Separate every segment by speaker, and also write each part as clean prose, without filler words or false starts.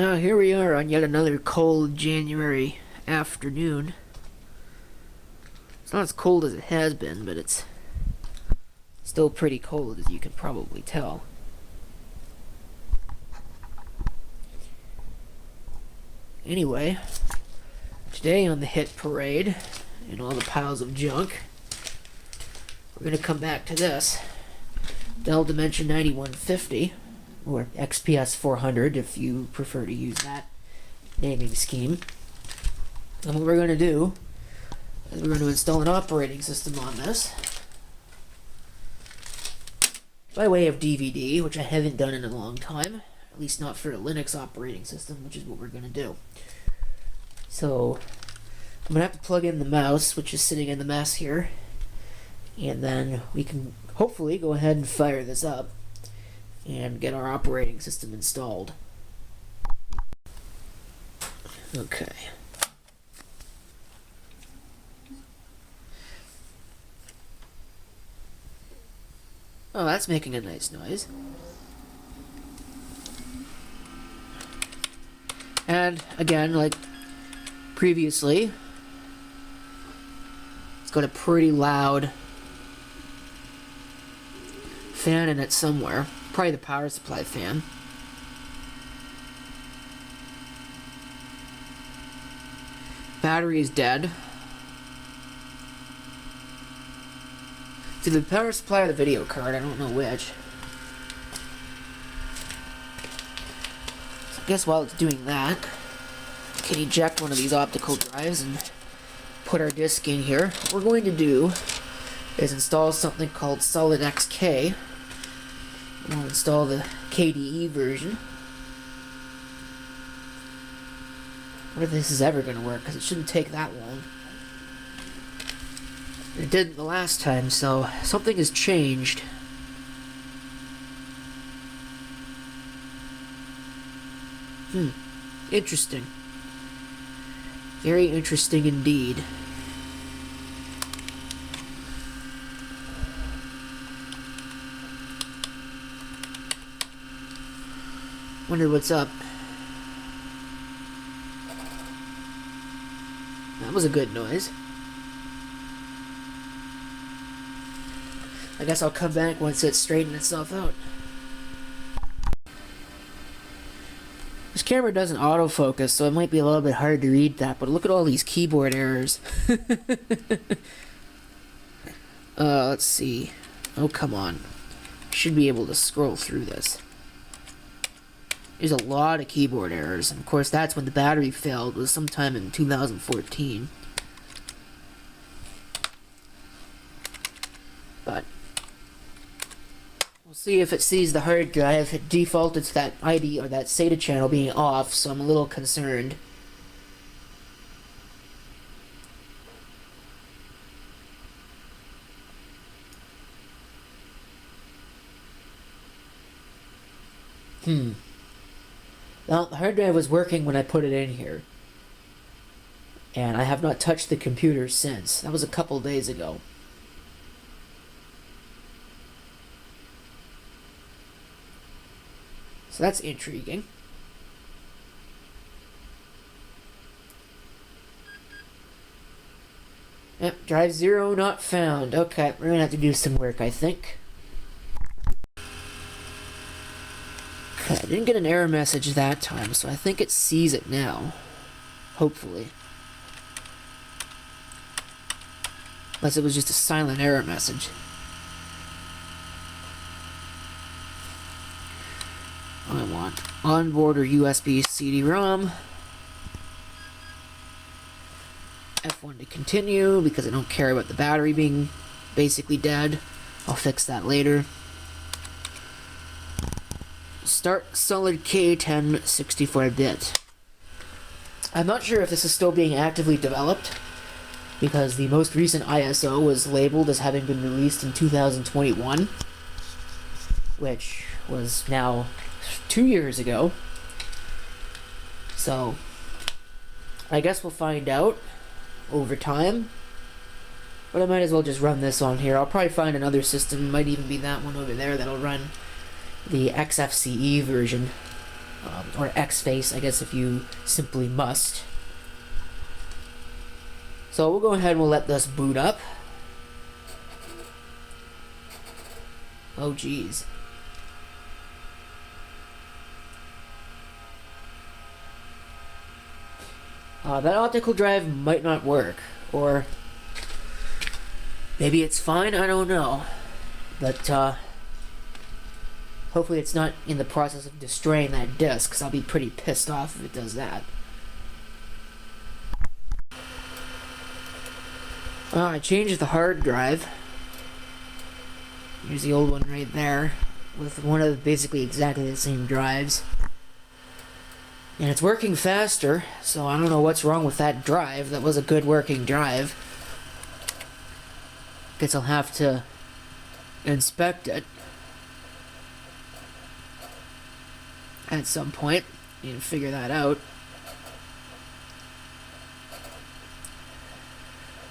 Speaker 1: Now here we are on yet another cold January afternoon. It's not as cold as it has been, but it's still pretty cold, as you can probably tell. Anyway, today on the hit parade and all the piles of junk, we're going to come back to this Dell Dimension 9150, or XPS 400 if you prefer to use that naming scheme. And what we're going to do is we're going to install an operating system on this by way of DVD, which I haven't done in a long time, at least not for a Linux operating system, which is what we're going to do. So I'm going to have to plug in the mouse, which is sitting in the mess here, and then we can hopefully go ahead and fire this up and get our operating system installed. Okay. Oh, that's making a nice noise. And again, like previously, it's got a pretty loud fan in it somewhere. Probably the power supply fan. Battery is dead. It's either the power supply or the video card, I don't know which. So I guess while it's doing that, we can eject one of these optical drives and put our disk in here. What we're going to do is install something called SolydK. We'll install the KDE version. I wonder if this is ever going to work, because it shouldn't take that long. It didn't the last time, so something has changed. Interesting. Very interesting indeed. Wonder what's up. That was a good noise. I guess I'll come back once it straightened itself out. This camera doesn't autofocus, so it might be a little bit hard to read that, but look at all these keyboard errors. Let's see. Oh, come on. Should be able to scroll through this. There's a lot of keyboard errors, and of course that's when the battery failed, was sometime in 2014. But we'll see if it sees the hard drive. It defaulted to that ID or that SATA channel being off, so I'm a little concerned. Now, the hard drive was working when I put it in here, and I have not touched the computer since. That was a couple days ago. So that's intriguing. Yep, drive 0 not found. Okay, we're gonna have to do some work, I think. I didn't get an error message that time, so I think it sees it now. Hopefully. Unless it was just a silent error message. I want onboard or USB CD-ROM. F1 to continue, because I don't care about the battery being basically dead. I'll fix that later. Start SolydK 10 64-bit. I'm not sure if this is still being actively developed, because the most recent ISO was labeled as having been released in 2021, which was now 2 years ago. So I guess we'll find out over time. But I might as well just run this on here. I'll probably find another system, might even be that one over there, that'll run the XFCE version. or X-Face, I guess, if you simply must. So we'll go ahead and we'll let this boot up. Oh geez. That optical drive might not work, or maybe it's fine, I don't know. But hopefully it's not in the process of destroying that disk, because I'll be pretty pissed off if it does that. I changed the hard drive. Here's the old one right there, with one of basically exactly the same drives. And it's working faster, so I don't know what's wrong with that drive. That was a good working drive. Guess I'll have to inspect it at some point. Need to figure that out.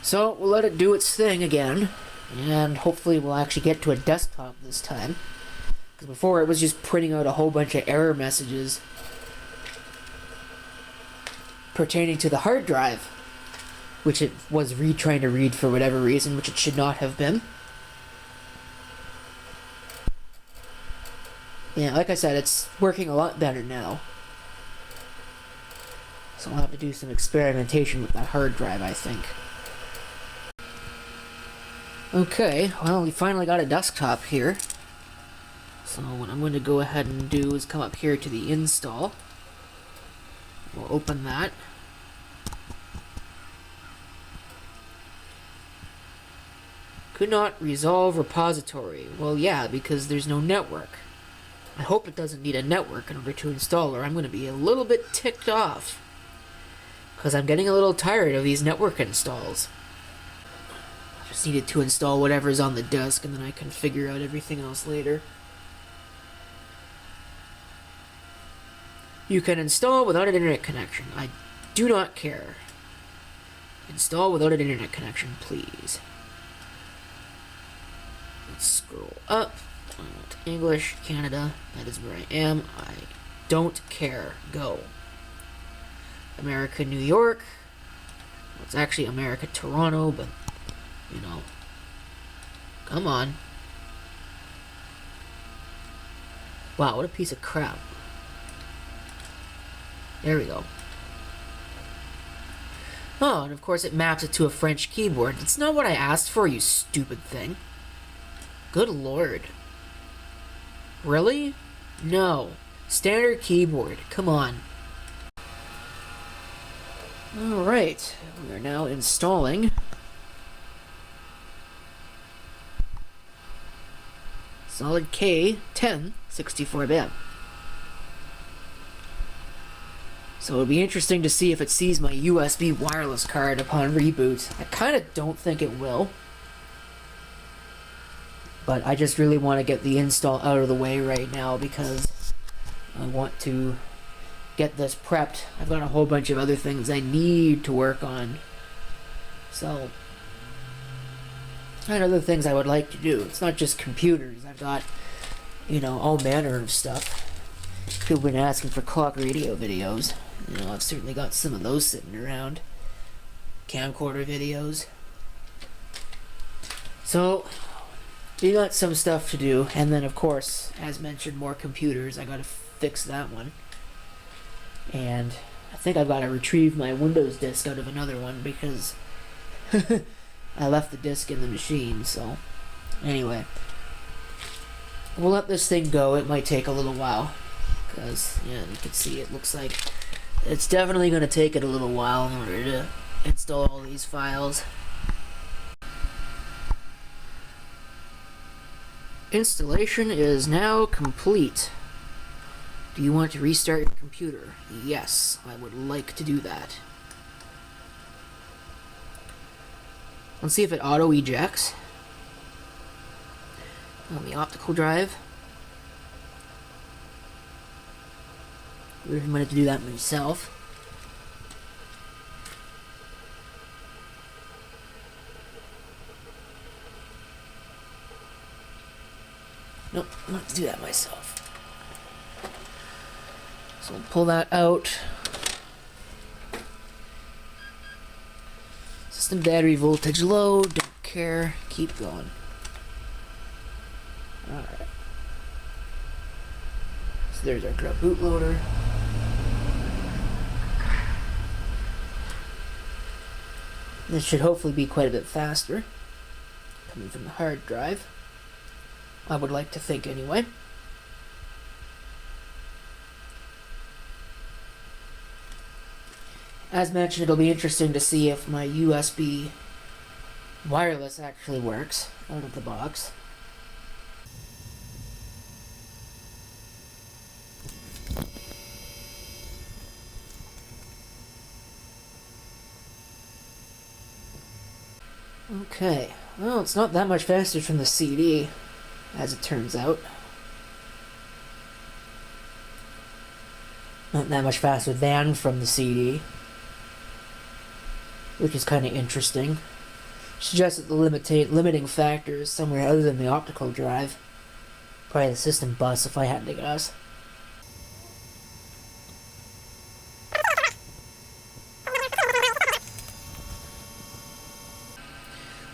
Speaker 1: So we'll let it do its thing again, and hopefully we'll actually get to a desktop this time. Because before it was just printing out a whole bunch of error messages pertaining to the hard drive, which it was trying to read for whatever reason, which it should not have been. Yeah, like I said, it's working a lot better now. So I'll have to do some experimentation with that hard drive, I think. Okay, well, we finally got a desktop here. So what I'm going to go ahead and do is come up here to the install. We'll open that. Could not resolve repository. Well, yeah, because there's no network. I hope it doesn't need a network in order to install, or I'm going to be a little bit ticked off. Because I'm getting a little tired of these network installs. I just needed to install whatever's on the disk, and then I can figure out everything else later. You can install without an internet connection. I do not care. Install without an internet connection, please. Let's scroll up. I want English, Canada. That is where I am. I don't care. Go. America, New York. Well, it's actually America, Toronto, but, you know. Come on. Wow, what a piece of crap. There we go. Oh, and of course it maps it to a French keyboard. It's not what I asked for, you stupid thing. Good lord. Really? No. Standard keyboard. Come on. Alright. We are now installing SolydK 10 64-bit. So it'll be interesting to see if it sees my USB wireless card upon reboot. I kind of don't think it will. But I just really want to get the install out of the way right now because I want to get this prepped. I've got a whole bunch of other things I need to work on. So, and other things I would like to do. It's not just computers. I've got, you know, all manner of stuff. People have been asking for clock radio videos. You know, I've certainly got some of those sitting around. Camcorder videos. So, we got some stuff to do. And then, of course, as mentioned, more computers. I gotta fix that one. And I think I've got to retrieve my Windows disk out of another one because I left the disk in the machine. So, anyway. We'll let this thing go. It might take a little while. Because, yeah, you can see it looks like it's definitely going to take it a little while in order to install all these files. Installation is now complete. Do you want to restart your computer? Yes, I would like to do that. Let's see if it auto ejects on the optical drive. I'm going to do that myself. Nope, I'm going to do that myself. So we'll pull that out. System battery voltage low, don't care, keep going. Alright. So there's our grub bootloader. This should hopefully be quite a bit faster. Coming from the hard drive. I would like to think anyway. As mentioned, it'll be interesting to see if my USB wireless actually works out of the box. Okay, well, it's not that much faster from the CD, as it turns out. Not that much faster than from the CD, which is kind of interesting. Suggests that the limiting factor is somewhere other than the optical drive. Probably the system bus, if I had to guess.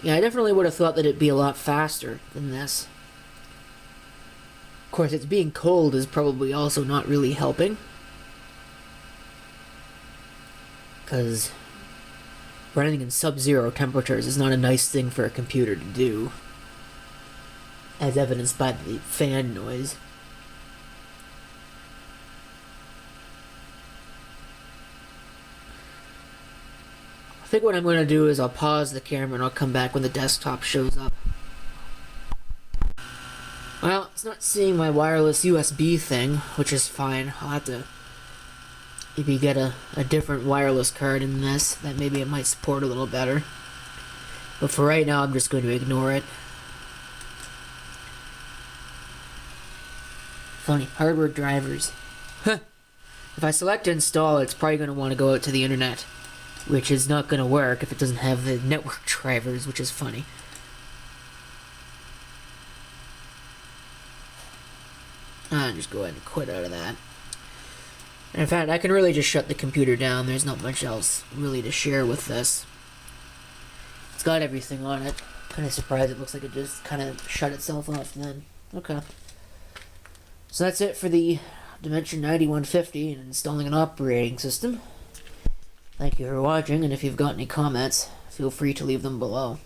Speaker 1: Yeah, I definitely would have thought that it'd be a lot faster than this. Of course, it's being cold is probably also not really helping. Because running in sub-zero temperatures is not a nice thing for a computer to do. As evidenced by the fan noise. I think what I'm going to do is I'll pause the camera and I'll come back when the desktop shows up. Well, it's not seeing my wireless USB thing, which is fine. I'll have to maybe get a different wireless card in this that maybe it might support a little better. But for right now, I'm just going to ignore it. Funny, hardware drivers. Huh. If I select install, it's probably going to want to go out to the internet, which is not going to work if it doesn't have the network drivers, which is funny. I'll just go ahead and quit out of that. And in fact, I can really just shut the computer down. There's not much else really to share with this. It's got everything on it. Kind of surprised it looks like it just kind of shut itself off then. Okay. So that's it for the Dimension 9150 and installing an operating system. Thank you for watching, and if you've got any comments, feel free to leave them below.